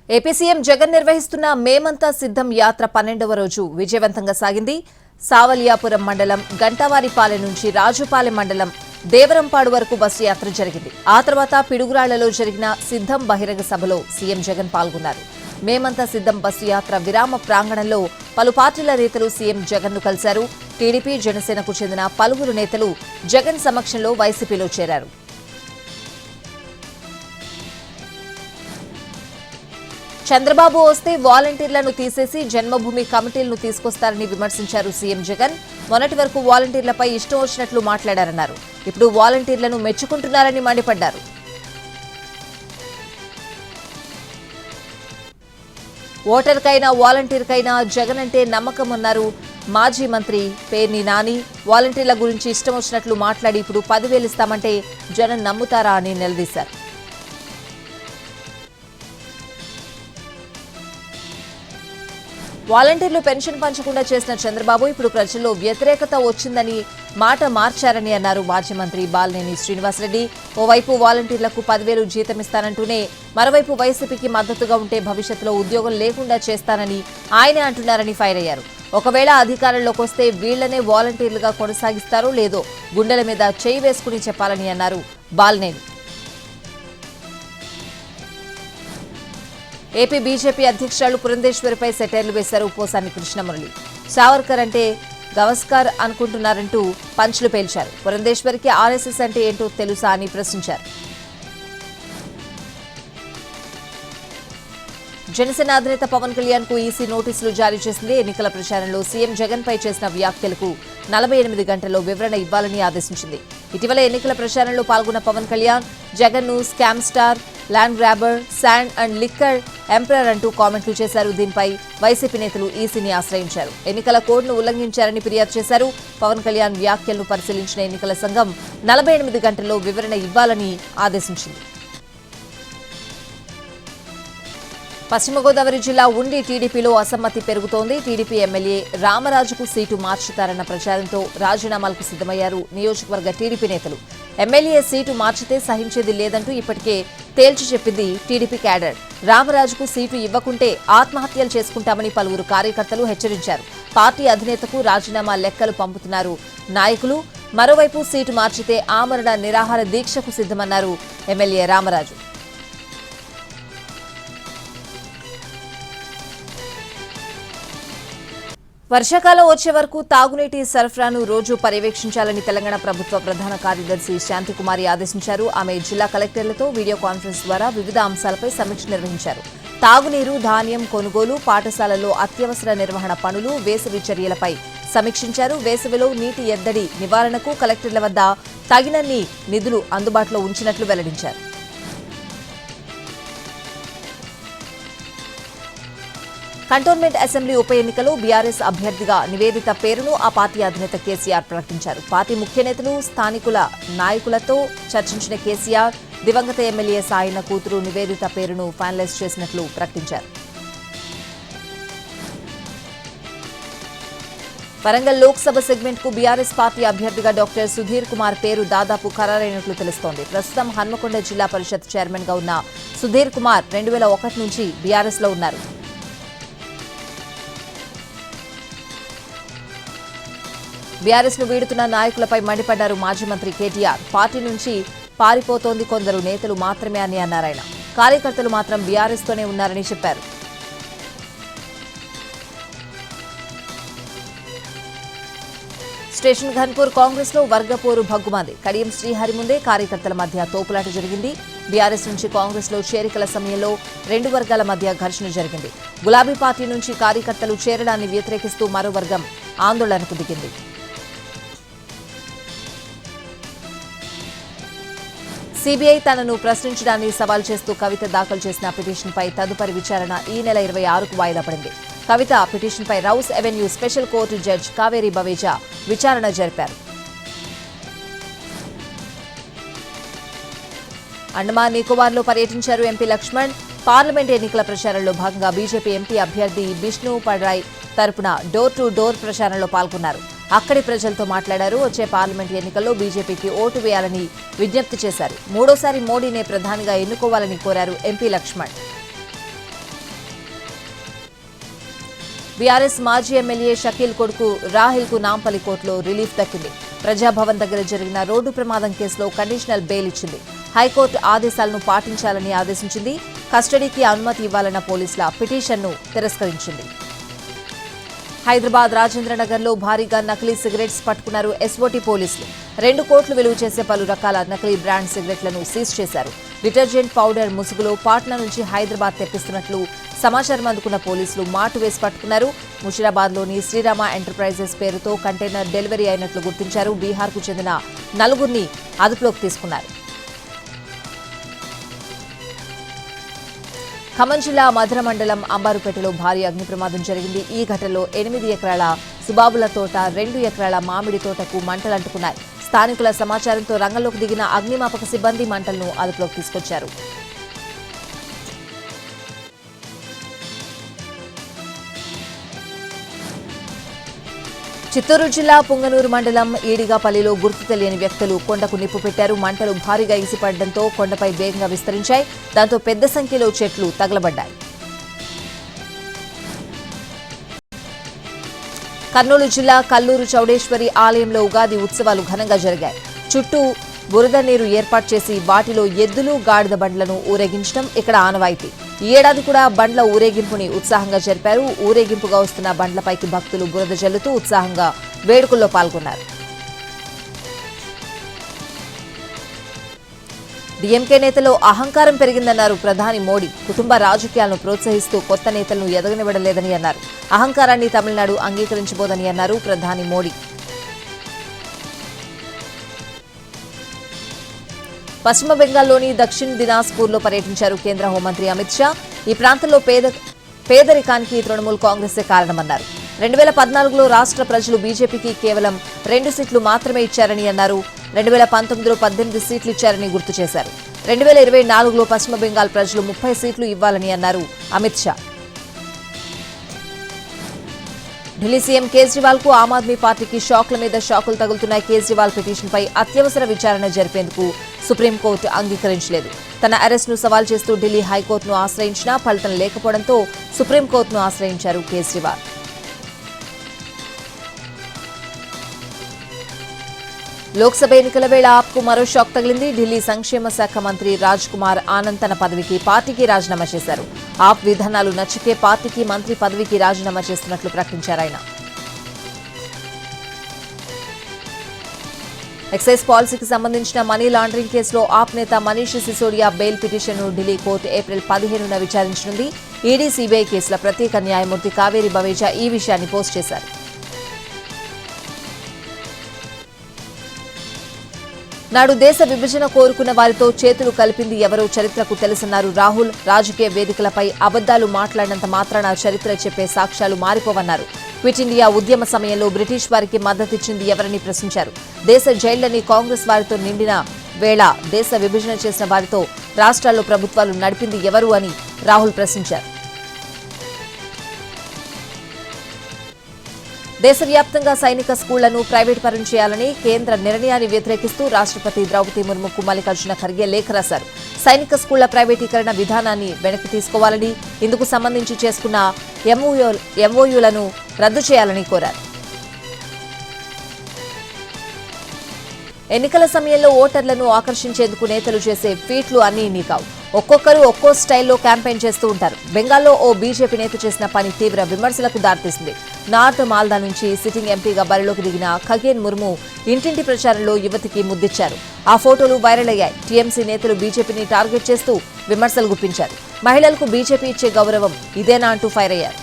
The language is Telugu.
ఏపీ సీఎం జగన్ నిర్వహిస్తున్న మేమంతా సిద్ధం యాత్ర 12వ రోజు విజయవంతంగా సాగింది. సావలియాపురం మండలం గంటవారిపాలెం నుంచి రాజుపాలెం మండలం దేవరంపాడు వరకు బస్సు యాత్ర జరిగింది. ఆ తర్వాత పిడుగురాళ్లలో జరిగిన సిద్ధం బహిరంగ సభలో సీఎం జగన్ పాల్గొన్నారు. మేమంతా సిద్ధం బస్సు యాత్ర విరామ ప్రాంగణంలో పలు పార్టీల నేతలు సీఎం జగన్ ను కలిశారు. టీడీపీ, జనసేనకు చెందిన పలువురు నేతలు జగన్ సమక్షంలో వైసీపీలో చేరారు. చంద్రబాబు వస్తే వాలంటీర్లను తీసేసి జన్మభూమి కమిటీలను తీసుకొస్తారని విమర్శించారు సీఎం జగన్. మొన్నటి వరకు వాలంటీర్లపై ఇష్టం వచ్చినట్లు మాట్లాడారన్నారు. ఇప్పుడు వాలంటీర్లను మెచ్చుకుంటున్నారని మండిపడ్డారు. ఓటర్కైనా వాలంటీర్కైనా జగన్ అంటే నమ్మకం అన్నారు మాజీ మంత్రి పేర్ని నాని. వాలంటీర్ల గురించి ఇష్టం వచ్చినట్లు మాట్లాడి ఇప్పుడు 10,000 ఇస్తామంటే జనం నమ్ముతారా అని నిలదీశారు. వాలంటీర్లు పెన్షన్ పంచకుండా చేసిన చంద్రబాబు ఇప్పుడు ప్రజల్లో వ్యతిరేకత వచ్చిందని మాట మార్చారని అన్నారు మాజీ మంత్రి బాలినేని శ్రీనివాసరెడ్డి. ఓవైపు వాలంటీర్లకు 10,000 జీతం ఇస్తానంటూనే మరోవైపు వైసీపీకి మద్దతుగా ఉంటే భవిష్యత్తులో ఉద్యోగం లేకుండా చేస్తానని ఆయన అంటున్నారని ఫైర్ అయ్యారు. ఒకవేళ అధికారంలోకి వస్తే వీళ్లనే వాలంటీర్లుగా కొనసాగిస్తారో లేదో గుండెల మీద చేయి వేసుకుని చెప్పాలని అన్నారు బాలినేని. ఏపీ బీజేపీ అధ్యక్షురాలు పురంధేశ్వరిపై సెటైర్లు వేశారు పోసాని కృష్ణమురళి. సావర్కర్ అంటే గవస్కర్ అనుకుంటున్నారంటూ పంచ్లు పేల్చారు. పురంధేశ్వరికి ఆర్ఎస్ఎస్ అంటే ఏంటో తెలుసా అని ప్రశ్నించారు. జనసేన అధినేత పవన్ కళ్యాణ్ కు ఈసీ నోటీసులు జారీ చేసింది. ఎన్నికల ప్రచారంలో సీఎం జగన్ పై చేసిన వ్యాఖ్యలకు 48 గంటల్లో వివరణ ఇవ్వాలని ఆదేశించింది. ఇటీవల ఎన్నికల ప్రచారంలో పాల్గొన్న పవన్ కళ్యాణ్ జగన్ ను scam star, land grabber, sand and liquor emperor అంటూ కామెంట్లు చేశారు. దీనిపై వైసీపీ నేతలు ఈసీని ఆశ్రయించారు. ఎన్నికల కోడ్ను ఉల్లంఘించారని ఫిర్యాదు చేశారు. పవన్ కళ్యాణ్ వ్యాఖ్యలను పరిశీలించిన ఎన్నికల సంఘం 48 గంటల్లో వివరణ ఇవ్వాలని ఆదేశించింది. పశ్చిమ గోదావరి జిల్లా ఉండి టీడీపీలో అసమ్మతి పెరుగుతోంది. టీడీపీ ఎమ్మెల్యే రామరాజుకు సీటు మార్చుతారన్న ప్రచారంతో రాజీనామాలకు సిద్ధమయ్యారు నియోజకవర్గ టీడీపీ నేతలు. ఎమ్మెల్యే సీటు మార్చితే సహించేది లేదంటూ ఇప్పటికే తేల్చి చెప్పింది టీడీపీ క్యాడర్. రామరాజుకు సీటు ఇవ్వకుంటే ఆత్మహత్యలు చేసుకుంటామని పలువురు కార్యకర్తలు హెచ్చరించారు. పార్టీ అధినేతకు రాజీనామా లెక్కలు పంపుతున్నారు నాయకులు. మరోవైపు సీటు మార్చితే ఆమరణ నిరాహార దీక్షకు సిద్ధమన్నారు ఎమ్మెల్యే రామరాజు. వర్షాకాలం వచ్చే వరకు తాగునీటి సరఫరాను రోజు పర్యవేక్షించాలని తెలంగాణ ప్రభుత్వ ప్రధాన కార్యదర్శి శాంతికుమారి ఆదేశించారు. ఆమె జిల్లా కలెక్టర్లతో వీడియో కాన్ఫరెన్స్ ద్వారా వివిధ అంశాలపై సమీక్ష నిర్వహించారు. తాగునీరు, ధాన్యం కొనుగోలు, పాఠశాలల్లో అత్యవసర నిర్వహణ పనులు, వేసవి చర్యలపై సమీక్షించారు. వేసవిలో నీటి ఎద్దడి నివారణకు కలెక్టర్ల వద్ద తగినన్ని నిధులు అందుబాటులో ఉంచినట్లు వెల్లడించారు. కంటోన్మెంట్ అసెంబ్లీ ఉప ఎన్నికలో బీఆర్ఎస్ అభ్యర్థిగా నివేదిత పేరును ఆ పార్టీ అధినేత కేసీఆర్ ప్రకటించారు. పార్టీ ముఖ్య నేతలు, స్థానికుల నాయకులతో చర్చించిన కేసీఆర్ దివంగత ఎమ్మెల్యే సాయన కూతురు నివేదిత పేరును ఫైనలైజ్ చేసినట్లు ప్రకటించారు. వరంగల్ లోక్సభ సెగ్మెంట్ కు బీఆర్ఎస్ పార్టీ అభ్యర్థిగా డాక్టర్ సుధీర్ కుమార్ పేరు దాదాపు ఖరారైనట్లు తెలుస్తోంది. ప్రస్తుతం హన్మకొండ జిల్లా పరిషత్ చైర్మన్ గా ఉన్న సుధీర్ కుమార్ 2001 నుంచి బీఆర్ఎస్ లో ఉన్నారు. బీఆర్ఎస్ ను వీడుతున్న నాయకులపై మండిపడ్డారు మాజీ మంత్రి కేటీఆర్. పార్టీ నుంచి పారిపోతోంది కొందరు నేతలు మాత్రమే అని అన్నారాయన. కార్యకర్తలు మాత్రం బీఆర్ఎస్ తోనే ఉన్నారని చెప్పారు. స్టేషన్ ఘన్పూర్ కాంగ్రెస్ లో వర్గపోరు భగ్గుమంది. కడియం శ్రీహరి ముందే కార్యకర్తల మధ్య తోపులాట జరిగింది. బీఆర్ఎస్ నుంచి కాంగ్రెస్ లో చేరికల సమయంలో 2 వర్గాల మధ్య ఘర్షణ జరిగింది. గులాబీ పార్టీ నుంచి కార్యకర్తలు చేరడాన్ని వ్యతిరేకిస్తూ మరో వర్గం ఆందోళనకు దిగింది. సీబీఐ తనను ప్రశ్నించడాన్ని సవాల్ చేస్తూ కవిత దాఖలు చేసిన పిటిషన్పై తదుపరి విచారణ ఈ నెల 26కు వాయిదా పడింది. కవిత పిటిషన్పై rows avenue special court judge Kaveri Baweja విచారణ జరిపారు. అండమాన్ నికోబార్లో పర్యటించారు ఎంపీ లక్ష్మణ్. పార్లమెంట్ ఎన్నికల ప్రచారంలో భాగంగా బీజేపీ ఎంపీ అభ్యర్థి బిష్ణు పడ్రాయ్ తరపున డోర్ టు డోర్ ప్రచారంలో పాల్గొన్నారు. అక్కడి ప్రజలతో మాట్లాడారు. వచ్చే పార్లమెంట్ ఎన్నికల్లో బీజేపీకి ఓటు వేయాలని విజ్ఞప్తి చేశారు. 3వ సారి మోడీనే ప్రధానిగా ఎన్నుకోవాలని కోరారు ఎంపీ లక్ష్మణ్. బీఆర్ఎస్ మాజీ ఎమ్మెల్యే షకీల్ కొడుకు రాహిల్కు నాంపల్లి కోర్టులో రిలీఫ్ దక్కింది. ప్రజాభవన్ దగ్గర జరిగిన రోడ్డు ప్రమాదం కేసులో కండిషనల్ బెయిల్ ఇచ్చింది. హైకోర్టు ఆదేశాలను పాటించాలని ఆదేశించింది. కస్టడీకి అనుమతి ఇవ్వాలన్న పోలీసుల పిటిషన్ను తిరస్కరించింది. హైదరాబాద్ రాజేంద్రనగర్లో భారీగా నకిలీ సిగరెట్స్ పట్టుకున్నారు ఎస్ఓటీ పోలీసులు. 2 కోట్లు విలువ చేసే పలు రకాల నకిలీ బ్రాండ్ సిగరెట్లను సీజ్ చేశారు. డిటర్జెంట్ పౌడర్ ముసుగులో పాట్నా నుంచి హైదరాబాద్ తెప్పిస్తున్నట్లు సమాచారం అందుకున్న పోలీసులు మాటు వేసి పట్టుకున్నారు. ముషిరాబాద్లోని శ్రీరామ ఎంటర్ప్రైజెస్ పేరుతో కంటైనర్ డెలివరీ అయినట్లు గుర్తించారు. బీహార్కు చెందిన 4గురిని అదుపులోకి తీసుకున్నారు. ఖమ్మం జిల్లా మధుర మండలం అంబారుపేటలో భారీ అగ్ని ప్రమాదం జరిగింది. ఈ ఘటనలో 8 ఎకరాల సుబాబుల తోట, 2 ఎకరాల మామిడి తోటకు మంటలంటుకున్నాయి. స్థానికుల సమాచారంతో రంగంలోకి దిగిన అగ్నిమాపక సిబ్బంది మంటలను అదుపులోకి తీసుకొచ్చారు. చిత్తూరు జిల్లా పుంగనూరు మండలం ఈడిగాపల్లిలో గుర్తు తెలియని వ్యక్తులు కొండకు నిప్పు పెట్టారు. మంటలు భారీగా ఎగిసిపడడంతో కొండపై వేగంగా విస్తరించాయి. దాంతో పెద్ద సంఖ్యలో చెట్లు తగలబడ్డాయి. కర్నూలు జిల్లా కల్లూరు చౌడేశ్వరి ఆలయంలో ఉగాది ఉత్సవాలు ఘనంగా జరిగాయి. చుట్టూ బురద నీరు ఏర్పాటు చేసి వాటిలో ఎద్దులు, గాడిద బండ్లను ఊరేగించడం ఇక్కడ ఆనవాయితీ. ఈ ఏడాది కూడా బండ్ల ఊరేగింపుని ఉత్సాహంగా జరిపారు. ఊరేగింపుగా వస్తున్న బండ్లపైకి భక్తులు బురద జల్లుతూ ఉత్సాహంగా వేడుకల్లో పాల్గొన్నారు. డీఎంకే నేతలో అహంకారం పెరిగిందన్నారు ప్రధాని మోడీ. కుటుంబ రాజకీయాలను ప్రోత్సహిస్తూ కొత్త నేతలను ఎదగనివ్వడలేదని అన్నారు. అహంకారాన్ని తమిళనాడు అంగీకరించబోదని అన్నారు ప్రధాని మోడీ. పశ్చిమ బెంగాల్లోని దక్షిణ్ దినాజ్పూర్లో పర్యటించారు కేంద్ర హోంమంత్రి అమిత్ షా. ఈ ప్రాంతంలో పేదరికానికి తృణమూల్ కాంగ్రెసే కారణమన్నారు. 2014లో రాష్ట్ర ప్రజలు బీజేపీకి కేవలం 2 సీట్లు మాత్రమే ఇచ్చారని అన్నారు. 2019లో 18 సీట్లు ఇచ్చారని గుర్తు చేశారు. 2024లో పశ్చిమ బెంగాల్ ప్రజలు 30 సీట్లు ఇవ్వాలని అన్నారు అమిత్ షా. ఢిల్లీ సీఎం కేజ్రీవాల్ కు ఆమ్ ఆద్మీ పార్టీకి షాక్ల మీద షాకులు తగులుతున్నాయి. కేజ్రీవాల్ పిటిషన్పై అత్యవసర విచారణ జరిపేందుకు సుప్రీంకోర్టు అంగీకరించలేదు. తన అరెస్ట్ను సవాల్ చేస్తూ ఢిల్లీ హైకోర్టును ఆశ్రయించినా ఫలితం లేకపోవడంతో సుప్రీంకోర్టును ఆశ్రయించారు కేజ్రీవాల్. లోక్సభ ఎన్నికల వేళ ఆప్కు మరో షాక్ తగిలింది. ఢిల్లీ సంక్షేమ శాఖ మంత్రి రాజ్ కుమార్ ఆనంద్ తన పదవికి పార్టీకి రాజీనామా చేశారు. ఆప్ విధానాలు నచ్చికే పార్టీకి మంత్రి పదవికి రాజీనామా చేస్తున్నట్లు ప్రకటించారు ఆయన. ఎక్సైజ్ పాలసీకి సంబంధించిన మనీ లాండరింగ్ కేసులో ఆప్ నేత మనీష్ సిసోడియా బెయిల్ పిటిషన్ను ఢిల్లీ కోర్టు ఏప్రిల్ 15న విచారించనుంది. ఈడీ, సీబీఐ కేసుల ప్రత్యేక న్యాయమూర్తి కావేరి బవేజా ఈ విషయాన్ని పోస్ట్ చేశారు. నాడు దేశ విభజన కోరుకున్న వారితో చేతులు కలిపింది ఎవరో చరిత్రకు తెలుసన్నారు రాహుల్. రాజకీయ వేదికలపై అబద్దాలు మాట్లాడినంత మాత్రాన చరిత్ర చెప్పే సాక్ష్యాలు మారిపోవన్నారు. క్విట్ ఇండియా ఉద్యమ సమయంలో బ్రిటిష్ వారికి మద్దతిచ్చింది ఎవరని ప్రశ్నించారు. దేశ జైళ్లని కాంగ్రెస్ వారితో నిండిన వేళ దేశ విభజన చేసిన వారితో రాష్ట్రాల్లో ప్రభుత్వాలు నడిపింది ఎవరు అని రాహుల్ ప్రశ్నించారు. దేశవ్యాప్తంగా సైనిక స్కూళ్లను ప్రైవేట్ పరం చేయాలని కేంద్ర నిర్ణయాన్ని వ్యతిరేకిస్తూ రాష్ట్రపతి ద్రౌపది ముర్ముకు మల్లికార్జున ఖర్గే లేఖ రాశారు. సైనిక స్కూళ్ల ప్రైవేటీకరణ విధానాన్ని వెనక్కి తీసుకోవాలని, ఇందుకు సంబంధించి చేసుకున్న ఎంఓయూలను రద్దు చేయాలని కోరారు. ఎన్నికల సమయంలో ఓటర్లను ఆకర్షించేందుకు నేతలు చేసే ఫీట్లు అన్నీ ఇన్ని కావు. ఒక్కొక్కరు ఒక్కో స్టైల్లో క్యాంపెయిన్ చేస్తూ ఉంటారు. బెంగాల్లో ఓ బీజేపీ నేత చేసిన పని తీవ్ర విమర్శలకు దారితీసింది. నార్త్ మాల్దా నుంచి సిట్టింగ్ ఎంపీగా బరిలోకి దిగిన ఖగేన్ ముర్ము ఇంటింటి ప్రచారంలో యువతికి ముద్దిచ్చారు. ఆ ఫోటోలు వైరల్ అయ్యాయి. టీఎంసీ నేతలు బీజేపీని టార్గెట్ చేస్తూ విమర్శలు గుప్పించారు. మహిళలకు బీజేపీ ఇచ్చే గౌరవం ఇదేనా అంటూ ఫైర్ అయ్యారు.